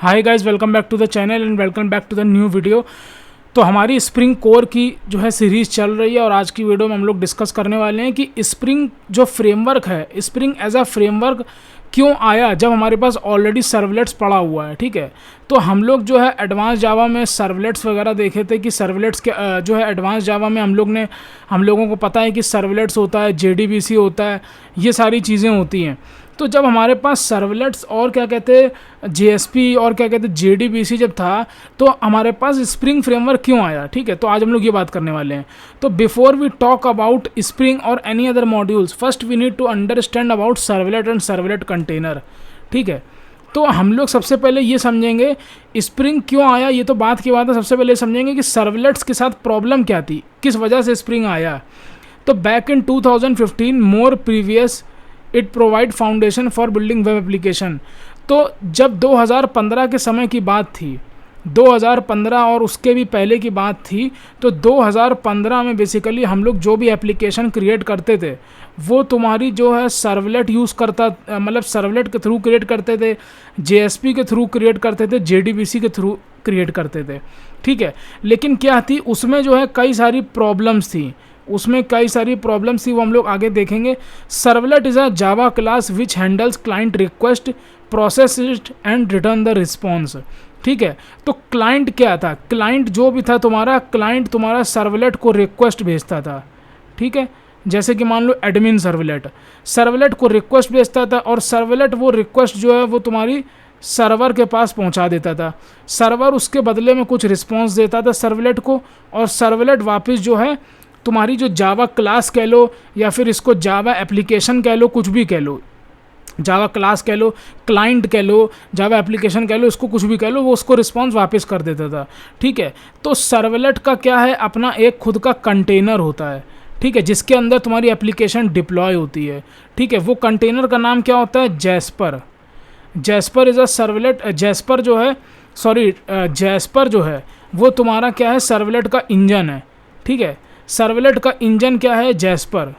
Hi guys, welcome back to the channel and welcome back to the new video. तो हमारी spring core की जो है series चल रही है और आज की वीडियो में हम लोग डिस्कस करने वाले हैं कि स्प्रिंग जो फ्रेमवर्क है, स्प्रिंग एज अ फ्रेमवर्क क्यों आया जब हमारे पास ऑलरेडी सर्वलेट्स पड़ा हुआ है। ठीक है, तो हम लोग जो है एडवांस जावा में सर्वलेट्स वगैरह देखे थे कि सर्वलेट्स के जो है एडवांस जावा में हम लोगों को पता है कि सर्वलेट्स होता है, JDBC होता है, ये सारी चीज़ें होती हैं। तो जब हमारे पास सर्वलेट्स और क्या कहते हैं JSP और क्या कहते हैं JDBC जब था, तो हमारे पास स्प्रिंग फ्रेमवर्क क्यों आया। ठीक है, तो आज हम लोग ये बात करने वाले हैं। तो before we talk about spring और any other modules, first we need to understand about servlet and servlet container. ठीक है, तो हम लोग सबसे पहले ये समझेंगे स्प्रिंग क्यों आया, ये तो बात की बात है। सबसे पहले समझेंगे कि सर्वलेट्स के साथ प्रॉब्लम क्या थी, किस वजह से स्प्रिंग आया। तो back in 2015 more previous it provide foundation for building web application. तो जब 2015 के समय की बात थी, 2015 और उसके भी पहले की बात थी, तो 2015 में बेसिकली हम लोग जो भी एप्लीकेशन क्रिएट करते थे वो तुम्हारी जो है सर्वलेट यूज़ करता, मतलब सर्वलेट के थ्रू क्रिएट करते थे, JSP के थ्रू क्रिएट करते थे, JDBC के थ्रू क्रिएट करते थे। ठीक है, लेकिन क्या थी उसमें जो है कई सारी प्रॉब्लम्स थी, वो हम लोग आगे देखेंगे। Servlet is a Java class which handles client request, process it and return the response. ठीक है, तो क्लाइंट क्या था, क्लाइंट जो भी था क्लाइंट तुम्हारा सर्वलेट को रिक्वेस्ट भेजता था। ठीक है, जैसे कि मान लो एडमिन सर्वलेट को रिक्वेस्ट भेजता था और सर्वलेट वो रिक्वेस्ट जो है वो तुम्हारी सर्वर के पास पहुंचा देता था। सर्वर उसके बदले में कुछ रिस्पॉन्स देता था सर्वलेट को, और सर्वलेट वापस जो है तुम्हारी जो जावा क्लास कह लो या फिर इसको जावा एप्लीकेशन कह लो, कुछ भी कह लो, जावा क्लास कह लो, क्लाइंट कह लो, जावा एप्लीकेशन कह लो, इसको कुछ भी कह लो, वो उसको रिस्पॉन्स वापस कर देता था। ठीक है, तो सर्वलेट का क्या है, अपना एक खुद का कंटेनर होता है। ठीक है, जिसके अंदर तुम्हारी एप्लीकेशन डिप्लॉय होती है। ठीक है, वो कंटेनर का नाम क्या होता है, jasper is a servlet. Jasper जो है वो तुम्हारा क्या है, सर्वलेट का इंजन है। ठीक है, सर्वलेट का इंजन क्या है, जैस्पर।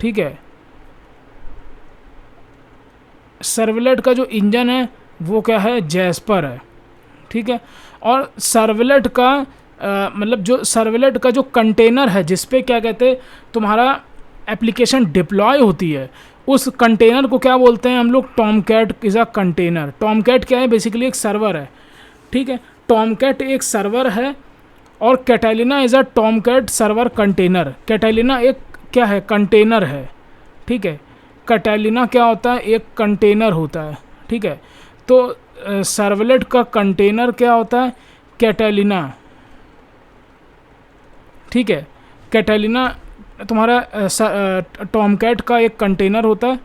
ठीक है, सर्वलेट का जो इंजन है वो क्या है, जैस्पर है। ठीक है, और सर्वलेट का मतलब जो सर्वलेट का जो कंटेनर है जिस पे क्या कहते हैं तुम्हारा एप्लीकेशन डिप्लॉय होती है, उस कंटेनर को क्या बोलते हैं हम लोग, Tomcat is a container. Tomcat क्या है, बेसिकली एक सर्वर है। ठीक है, टॉमकैट एक सर्वर है और Catalina is a Tomcat server container. Catalina एक क्या है, कंटेनर है। ठीक है, कैटालिना क्या होता है, एक कंटेनर होता है। ठीक है, तो सर्वलेट का कंटेनर क्या होता है, कैटालिना। ठीक है, कैटालिना तुम्हारा टॉमकैट का एक कंटेनर होता है,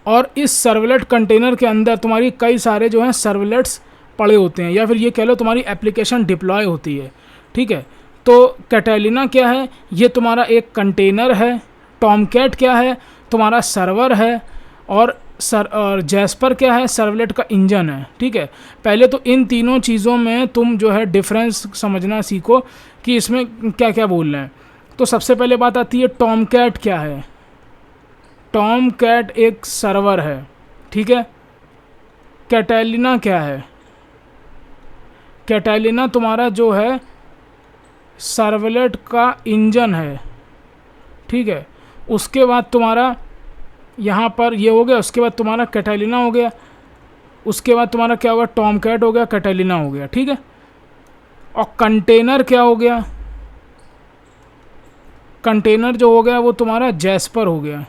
और इस सर्वलेट कंटेनर के अंदर तुम्हारी कई सारे जो हैं सर्वलेट्स पड़े होते हैं, या फिर ये कह लो तुम्हारी एप्लीकेशन डिप्लॉय होती है। ठीक है, तो कैटालिना क्या है, ये तुम्हारा एक कंटेनर है। टॉमकैट क्या है, तुम्हारा सर्वर है। और जैस्पर क्या है, सर्वलेट का इंजन है। ठीक है, पहले तो इन तीनों चीज़ों में तुम जो है डिफरेंस समझना सीखो कि इसमें क्या क्या बोल रहे हैं। तो सबसे पहले बात आती है टॉमकैट क्या है। टॉमकैट एक सर्वर है। ठीक है, कैटालिना क्या है, कैटालिना तुम्हारा जो है सर्वलेट का इंजन है। ठीक है, उसके बाद तुम्हारा यहाँ पर ये हो गया, उसके बाद तुम्हारा कैटालिना हो गया, उसके बाद तुम्हारा क्या होगा, टॉमकैट हो गया, कैटालिना हो गया। ठीक है, और कंटेनर क्या हो गया, कंटेनर जो हो गया वो तुम्हारा जैस्पर हो गया।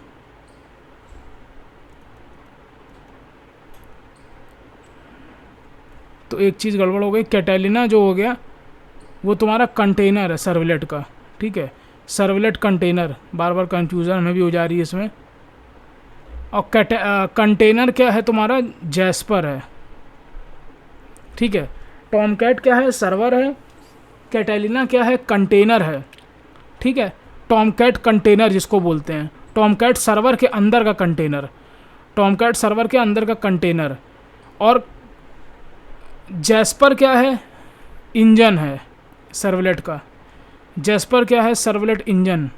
तो एक चीज़ गड़बड़ हो गई, कैटालिना जो हो गया वो तुम्हारा कंटेनर है सर्वलेट का। ठीक है, सर्वलेट कंटेनर, बार बार कंफ्यूजन हमें भी हो जा रही है इसमें। और कंटेनर क्या है तुम्हारा, जैस्पर है। ठीक है, टॉमकैट क्या है, सर्वर है। कैटालिना क्या है, कंटेनर है। ठीक है, टॉमकैट कंटेनर जिसको बोलते हैं, टॉमकैट सर्वर के अंदर का कंटेनर, टॉमकैट सर्वर के अंदर का कंटेनर। और जैस्पर क्या है, इंजन है सर्वलेट का। जैस्पर क्या है, सर्वलेट इंजन।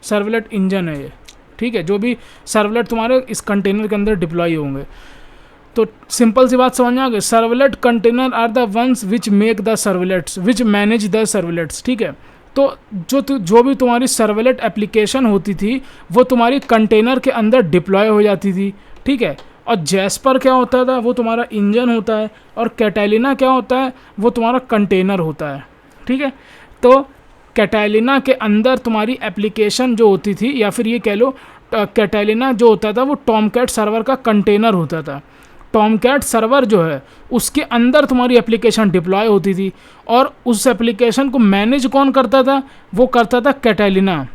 सर्वलेट इंजन है ये। ठीक है, जो भी सर्वलेट तुम्हारे इस कंटेनर के अंदर डिप्लॉय होंगे। तो सिंपल सी बात समझ में आ गई। Servlet container are the ones which make the servlets which manage the servlets, ठीक है। तो जो भी तुम्हारी सर्वलेट एप्लीकेशन होती थी वो तुम्हारी कंटेनर के अंदर डिप्लॉय हो जाती थी, ठीक है। और जैस्पर क्या होता था, वो तुम्हारा इंजन होता है, और कैटालिना क्या होता है, वो तुम्हारा कंटेनर होता है, ठीक है। तो कैटालिना के अंदर तुम्हारी एप्लीकेशन जो होती थी, या फिर ये कह लो कैटालिना जो होता था वो टॉमकैट सर्वर का कंटेनर होता था। टॉमकैट सर्वर जो है उसके अंदर तुम्हारी एप्लीकेशन डिप्लॉय होती थी, और उस एप्लीकेशन को मैनेज कौन करता था, वो करता था कैटालिना,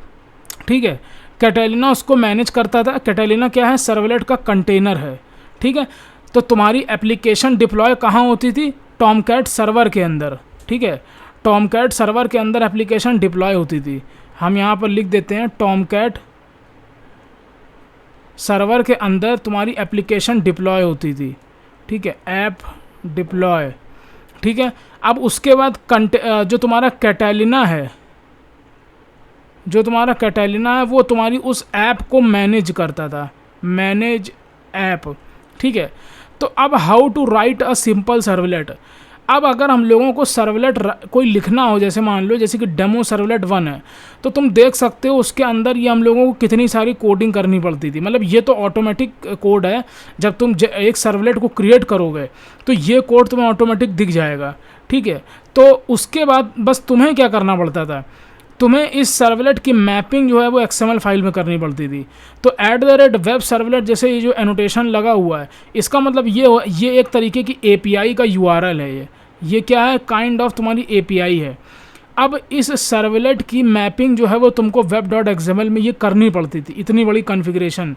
ठीक है। कैटालिना उसको मैनेज करता था। कैटालिना क्या है, सर्वलेट का कंटेनर है, ठीक है। तो तुम्हारी एप्लीकेशन डिप्लॉय कहाँ होती थी, टॉमकैट सर्वर के अंदर, ठीक है। टॉमकैट सर्वर के अंदर एप्लीकेशन डिप्लॉय होती थी। हम यहाँ पर लिख देते हैं टॉमकैट सर्वर के अंदर तुम्हारी एप्लीकेशन डिप्लॉय होती थी, ठीक है, ऐप डिप्लॉय, ठीक है। अब उसके बाद जो तुम्हारा कैटालिना है, जो तुम्हारा कैटालिना है वो तुम्हारी उस ऐप को मैनेज करता था, मैनेज ऐप, ठीक है। तो अब how to write a simple servlet. अब अगर हम लोगों को सर्वलेट कोई लिखना हो, जैसे मान लो जैसे कि डेमो सर्वलेट 1 है, तो तुम देख सकते हो उसके अंदर ये हम लोगों को कितनी सारी कोडिंग करनी पड़ती थी। मतलब ये तो ऑटोमेटिक कोड है, जब तुम एक सर्वलेट को क्रिएट करोगे तो ये कोड तुम्हें ऑटोमेटिक दिख जाएगा, ठीक है। तो उसके बाद बस तुम्हें क्या करना पड़ता था, तुम्हें इस सर्वलेट की मैपिंग जो है वो XML फाइल में करनी पड़ती थी। तो @वेब सर्वलेट जैसे ये जो एनोटेशन लगा हुआ है, इसका मतलब ये एक तरीके की API का URL है। ये क्या है, काइंड ऑफ तुम्हारी API है। अब इस सर्वलेट की मैपिंग जो है वो तुमको web.xml में ये करनी पड़ती थी। इतनी बड़ी कॉन्फ़िगरेशन,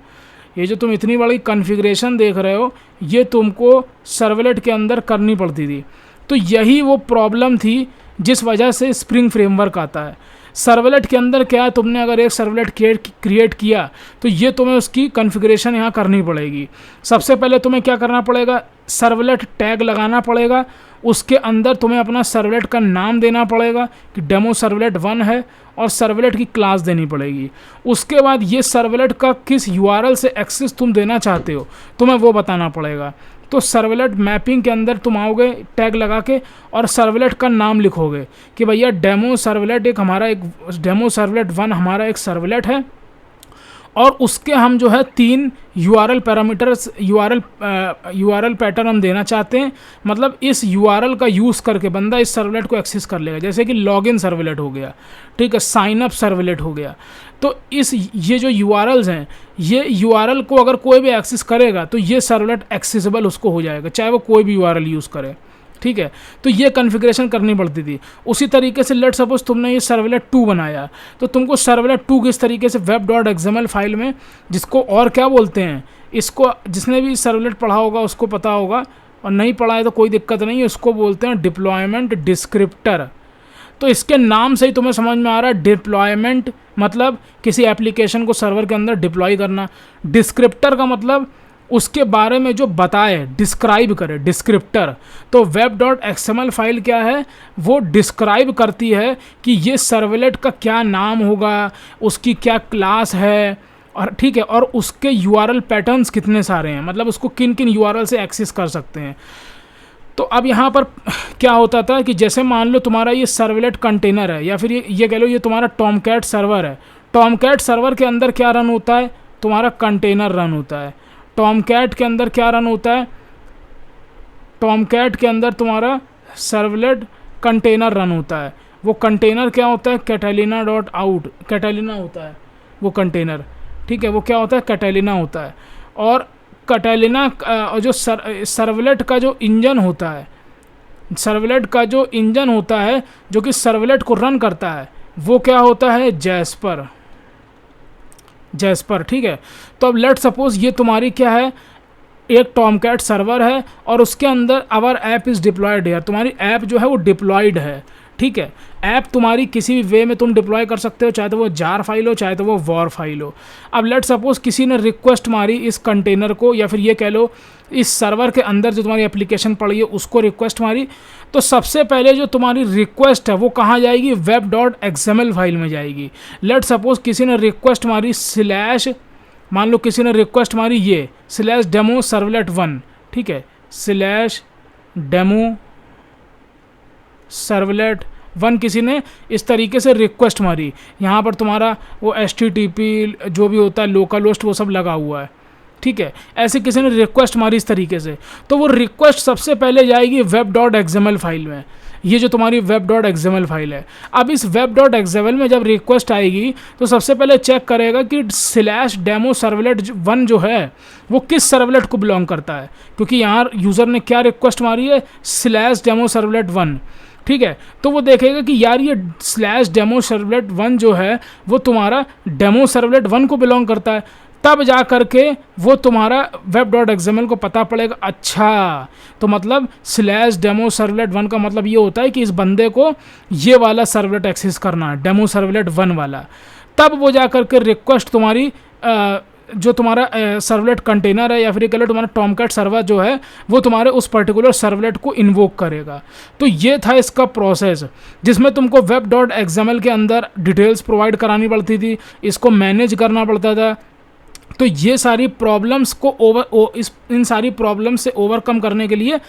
ये जो तुम इतनी बड़ी कॉन्फ़िगरेशन देख रहे हो, ये तुमको सर्वलेट के अंदर करनी पड़ती थी। तो यही वो प्रॉब्लम थी जिस वजह से स्प्रिंग फ्रेमवर्क आता है। सर्वलेट के अंदर क्या है, तुमने अगर एक सर्वलेट क्रिएट किया तो ये तुम्हें उसकी कॉन्फ़िगरेशन यहाँ करनी पड़ेगी। सबसे पहले तुम्हें क्या करना पड़ेगा, सर्वलेट टैग लगाना पड़ेगा। उसके अंदर तुम्हें अपना सर्वलेट का नाम देना पड़ेगा कि डेमो सर्वलेट 1 है, और सर्वलेट की क्लास देनी पड़ेगी। उसके बाद ये सर्वलेट का किस URL से एक्सेस तुम देना चाहते हो तुम्हें वो बताना पड़ेगा। तो सर्वलेट मैपिंग के अंदर तुम आओगे टैग लगा के, और सर्वलेट का नाम लिखोगे कि भैया डेमो सर्वलेट डेमो सर्वलेट 1 हमारा एक सर्वलेट है, और उसके हम जो है 3 URL पैरामीटर्स URL पैटर्न हम देना चाहते हैं। मतलब इस URL का यूज़ करके बंदा इस सर्वलेट को एक्सेस कर लेगा, जैसे कि लॉगिन सर्वलेट हो गया, ठीक है, साइन अप सर्वलेट हो गया। तो ये जो URLs हैं, ये URL को अगर कोई भी एक्सेस करेगा तो ये सर्वलेट एक्सेसिबल उसको हो जाएगा, चाहे वो कोई भी URL यूज़ करे, ठीक है। तो ये कॉन्फ़िगरेशन करनी पड़ती थी। उसी तरीके से लेट सपोज तुमने ये सर्वलेट 2 बनाया, तो तुमको सर्वलेट 2 किस तरीके से web.xml फाइल में, जिसको और क्या बोलते हैं, इसको जिसने भी सर्वलेट पढ़ा होगा उसको पता होगा, और नहीं पढ़ा है तो कोई दिक्कत नहीं है, उसको बोलते हैं डिप्लॉयमेंट डिस्क्रिप्टर। तो इसके नाम से ही तुम्हें समझ में आ रहा है, डिप्लॉयमेंट मतलब किसी एप्लीकेशन को सर्वर के अंदर डिप्लॉय करना। डिस्क्रिप्टर का मतलब उसके बारे में जो बताए, डिस्क्राइब करे, डिस्क्रिप्टर। तो web.xml फाइल क्या है, वो डिस्क्राइब करती है कि ये सर्वलेट का क्या नाम होगा, उसकी क्या क्लास है, और ठीक है, और उसके URL पैटर्न्स कितने सारे हैं, मतलब उसको किन किन URL से एक्सेस कर सकते हैं। तो अब यहाँ पर क्या होता था कि जैसे मान लो तुम्हारा ये सर्वलेट कंटेनर है, या फिर ये कह लो ये तुम्हारा टॉमकैट सर्वर है। टॉमकैट सर्वर के अंदर क्या रन होता है, तुम्हारा कंटेनर रन होता है। टॉमकैट के अंदर क्या रन होता है, टॉमकैट के अंदर तुम्हारा सर्वलेट कंटेनर रन होता है। वो कंटेनर क्या होता है, catalina.out, कैटालिना होता है वो कंटेनर, ठीक है। वो क्या होता है, कैटालिना होता है। और कैटालिना जो सर्वलेट का जो इंजन होता है, सर्वलेट का जो इंजन होता है जो कि सर्वलेट को रन करता है, वो क्या होता है, जैस्पर, ठीक है। तो अब लेट सपोज ये तुम्हारी क्या है, एक टॉमकैट सर्वर है, और उसके अंदर आवर ऐप इज़ डिप्लॉयड है। तुम्हारी ऐप जो है वो डिप्लॉयड है, ठीक है। ऐप तुम्हारी किसी भी वे में तुम डिप्लॉय कर सकते हो, चाहे तो वो जार फाइल हो, चाहे तो वो वॉर फाइल हो। अब लेट सपोज किसी ने रिक्वेस्ट मारी इस कंटेनर को, या फिर ये कह लो इस सर्वर के अंदर जो तुम्हारी एप्लीकेशन पड़ी है उसको रिक्वेस्ट मारी, तो सबसे पहले जो तुम्हारी रिक्वेस्ट है वो कहाँ जाएगी, web.xml फाइल में जाएगी। लेट सपोज किसी ने रिक्वेस्ट मारी मान लो किसी ने रिक्वेस्ट मारी ये स्लैश डेमो सर्वलेट 1, ठीक है, स्लैश डेमो सर्वलेट 1 किसी ने इस तरीके से रिक्वेस्ट मारी, यहाँ पर तुम्हारा वो HTTP जो भी होता है लोकल होस्ट वो सब लगा हुआ है, ठीक है, ऐसे किसी ने रिक्वेस्ट मारी इस तरीके से, तो वो रिक्वेस्ट सबसे पहले जाएगी web.xml फाइल में, ये जो तुम्हारी web.xml फाइल है। अब इस web.xml में जब रिक्वेस्ट आएगी तो सबसे पहले चेक करेगा कि स्लैश डेमो सर्वलेट 1 जो है वो किस सर्वलेट को बिलोंग करता है, क्योंकि यहाँ यूज़र ने क्या रिक्वेस्ट मारी है, स्लैश डेमो सर्वलेट 1, ठीक है, तो वो देखेगा कि यार ये स्लैश डेमो सर्वलेट 1 जो है वो तुम्हारा डेमो सर्वलेट 1 को बिलोंग करता है, तब जा करके वो तुम्हारा web.xml को पता पड़ेगा, अच्छा तो मतलब स्लैश डेमो सर्वलेट 1 का मतलब ये होता है कि इस बंदे को ये वाला सर्वलेट एक्सेस करना है, डेमो सर्वलेट 1 वाला, तब वो जा करके रिक्वेस्ट तुम्हारी जो तुम्हारा सर्वलेट कंटेनर है या फिर कह लो तुम्हारा टॉमकैट सर्वर जो है वो तुम्हारे उस पर्टिकुलर सर्वलेट को इन्वोक करेगा। तो ये था इसका प्रोसेस जिसमें तुमको web.xml के अंदर डिटेल्स प्रोवाइड करानी पड़ती थी, इसको मैनेज करना पड़ता था। तो ये सारी प्रॉब्लम्स को इन सारी प्रॉब्लम से ओवरकम करने के लिए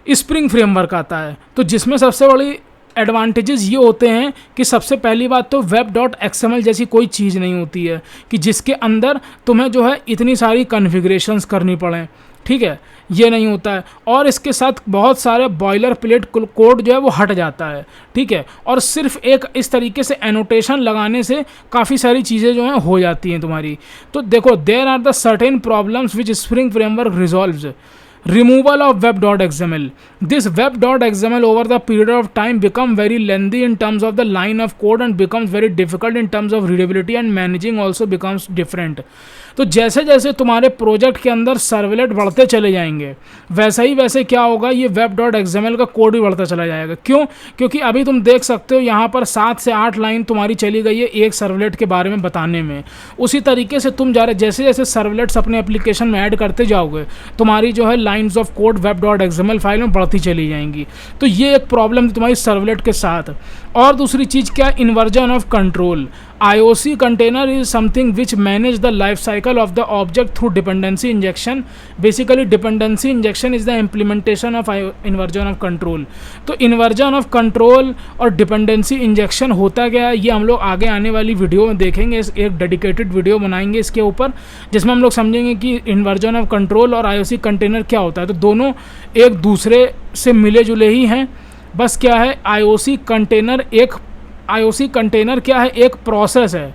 स्प्रिंग फ्रेमवर्क आता है। तो जिसमें सबसे बड़ी एडवांटेजेस ये होते हैं कि सबसे पहली बात तो web.xml जैसी कोई चीज़ नहीं होती है कि जिसके अंदर तुम्हें जो है इतनी सारी कॉन्फ़िगरेशंस करनी पड़ें, ठीक है, ये नहीं होता है। और इसके साथ बहुत सारे बॉयलर प्लेट कोड जो है वो हट जाता है, ठीक है, और सिर्फ एक इस तरीके से एनोटेशन लगाने से काफ़ी सारी चीज़ें जो हैं हो जाती हैं तुम्हारी। तो देखो there are the certain problems which Spring framework resolves. Removal of web.xml. This web.xml over the period of time become very lengthy in terms of the line of code and becomes very difficult in terms of readability and managing also becomes different. तो जैसे जैसे तुम्हारे project के अंदर servlet बढ़ते चले जाएंगे वैसे क्या होगा, ये web.xml का कोड भी बढ़ता चला जाएगा। क्यों? क्योंकि अभी तुम देख सकते हो यहाँ पर 7 से 8 लाइन तुम्हारी चली गई है एक सर्वलेट के बारे में बताने में। उसी तरीके से तुम जैसे जैसे सर्वलेट्स अपने एप्लीकेशन में ऐड करते जाओगे तुम्हारी जो है lines of code web.xml file में बढ़ती चली जाएंगी। तो ये एक प्रॉब्लम तुम्हारी सर्वलेट के साथ। और दूसरी चीज़ क्या, inversion of control. IOC container is something which manage the life cycle of the object through dependency injection. Basically dependency injection is the implementation of inversion of control. तो inversion of control और dependency injection होता क्या है ये हम लोग आगे आने वाली वीडियो में देखेंगे। एक डेडिकेटेड वीडियो बनाएंगे इसके ऊपर जिसमें हम लोग समझेंगे कि inversion of control और IOC container क्या होता है। तो दोनों एक दूसरे से मिले जुले ही हैं, बस क्या है IOC कंटेनर क्या है, एक प्रोसेस है,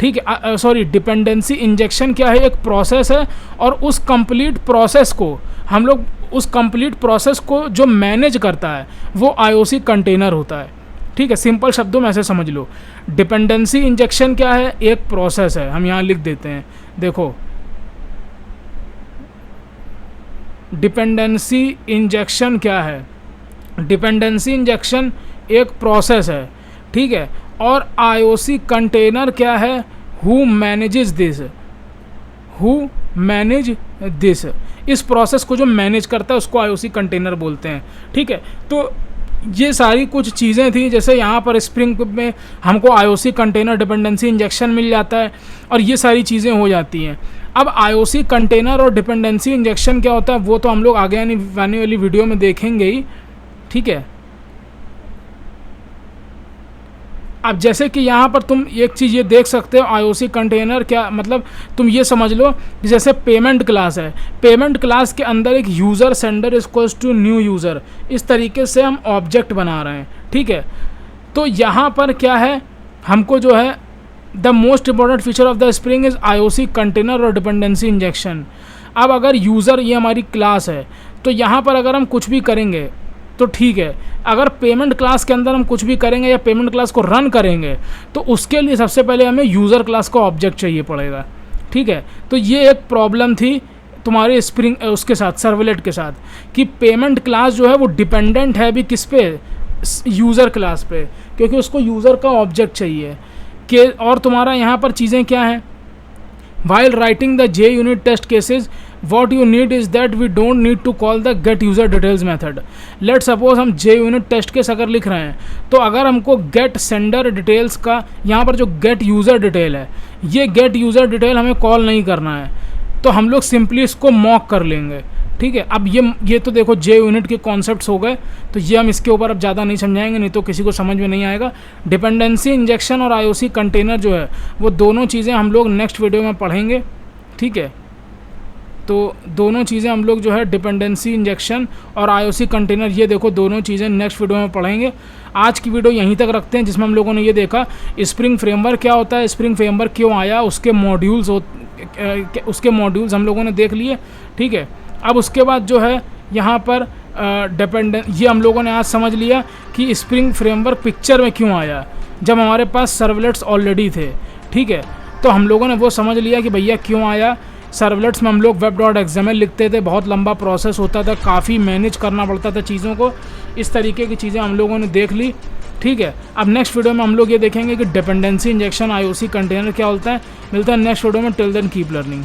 ठीक है, सॉरी डिपेंडेंसी इंजेक्शन क्या है, एक प्रोसेस है। और उस कंप्लीट प्रोसेस को हम लोग उस कंप्लीट प्रोसेस को जो मैनेज करता है वो IOC कंटेनर होता है, ठीक है। सिंपल शब्दों में ऐसे समझ लो, डिपेंडेंसी इंजेक्शन क्या है, एक प्रोसेस है। हम यहाँ लिख देते हैं, देखो डिपेंडेंसी इंजेक्शन क्या है, डिपेंडेंसी इंजेक्शन एक प्रोसेस है, ठीक है। और IOC कंटेनर क्या है, हु मैनेजेस दिस, इस प्रोसेस को जो मैनेज करता है उसको IOC कंटेनर बोलते हैं, ठीक है। तो ये सारी कुछ चीज़ें थी, जैसे यहाँ पर स्प्रिंग में हमको IOC कंटेनर डिपेंडेंसी इंजेक्शन मिल जाता है और ये सारी चीज़ें हो जाती हैं। अब IOC कंटेनर और डिपेंडेंसी इंजेक्शन क्या होता है वो तो हम लोग आगे आने वाली वीडियो में देखेंगे ही, ठीक है। अब जैसे कि यहाँ पर तुम एक चीज़ ये देख सकते हो, IOC कंटेनर क्या मतलब, तुम ये समझ लो कि जैसे पेमेंट क्लास है, पेमेंट क्लास के अंदर एक user sender equals to new user, इस तरीके से हम ऑब्जेक्ट बना रहे हैं, ठीक है। तो यहाँ पर क्या है, हमको जो है the most important feature of the spring is IOC container और डिपेंडेंसी इंजेक्शन। अब अगर यूज़र ये हमारी क्लास है तो यहाँ पर अगर हम कुछ भी करेंगे तो ठीक है, अगर पेमेंट क्लास के अंदर हम कुछ भी करेंगे या पेमेंट क्लास को रन करेंगे तो उसके लिए सबसे पहले हमें यूज़र क्लास का ऑब्जेक्ट चाहिए पड़ेगा, ठीक है। तो ये एक प्रॉब्लम थी तुम्हारे स्प्रिंग उसके साथ, सर्वलेट के साथ, कि पेमेंट क्लास जो है वो डिपेंडेंट है अभी किस पे, यूज़र क्लास पे, क्योंकि उसको यूज़र का ऑब्जेक्ट चाहिए कि। और तुम्हारा यहाँ पर चीज़ें क्या हैं, while writing the JUnit test cases what you need is that we don't need to call the get user details method. Let suppose हम JUnit टेस्ट केस अगर लिख रहे हैं, तो अगर हमको गेट सेंडर डिटेल्स का यहाँ पर जो गेट यूज़र डिटेल है, ये गेट यूज़र डिटेल हमें कॉल नहीं करना है, तो हम लोग सिंपली इसको मॉक कर लेंगे। ठीक है, अब ये तो देखो JUnit के कॉन्सेप्ट्स हो गए, तो ये हम इसके ऊपर अब ज़्यादा नहीं समझाएंगे, नहीं तो किसी को समझ में नहीं आएगा। डिपेंडेंसी इंजेक्शन और IOC कंटेनर जो है वो दोनों चीज़ें हम लोग नेक्स्ट वीडियो में पढ़ेंगे। ठीक है, तो दोनों चीज़ें हम लोग जो है डिपेंडेंसी इंजेक्शन और IOC कंटेनर, ये देखो दोनों चीज़ें नेक्स्ट वीडियो में पढ़ेंगे। आज की वीडियो यहीं तक रखते हैं, जिसमें हम लोगों ने ये देखा स्प्रिंग फ्रेमवर्क क्या होता है, स्प्रिंग फ्रेमवर्क क्यों आया, उसके मॉड्यूल्स हम लोगों ने देख लिए। ठीक है, अब उसके बाद जो है यहाँ पर ये हम लोगों ने आज समझ लिया कि स्प्रिंग फ्रेमवर्क पिक्चर में क्यों आया, जब हमारे पास सर्वलेट्स ऑलरेडी थे। ठीक है, तो हम लोगों ने वो समझ लिया कि भैया क्यों आया। सर्वलेट्स में हम लोग web.xml लिखते थे, बहुत लंबा प्रोसेस होता था, काफ़ी मैनेज करना पड़ता था चीज़ों को। इस तरीके की चीज़ें हम लोगों ने देख ली। ठीक है, अब नेक्स्ट वीडियो में हम लोग ये देखेंगे कि डिपेंडेंसी इंजेक्शन, IOC कंटेनर क्या होता है। मिलता है नेक्स्ट वीडियो में। Till then keep learning.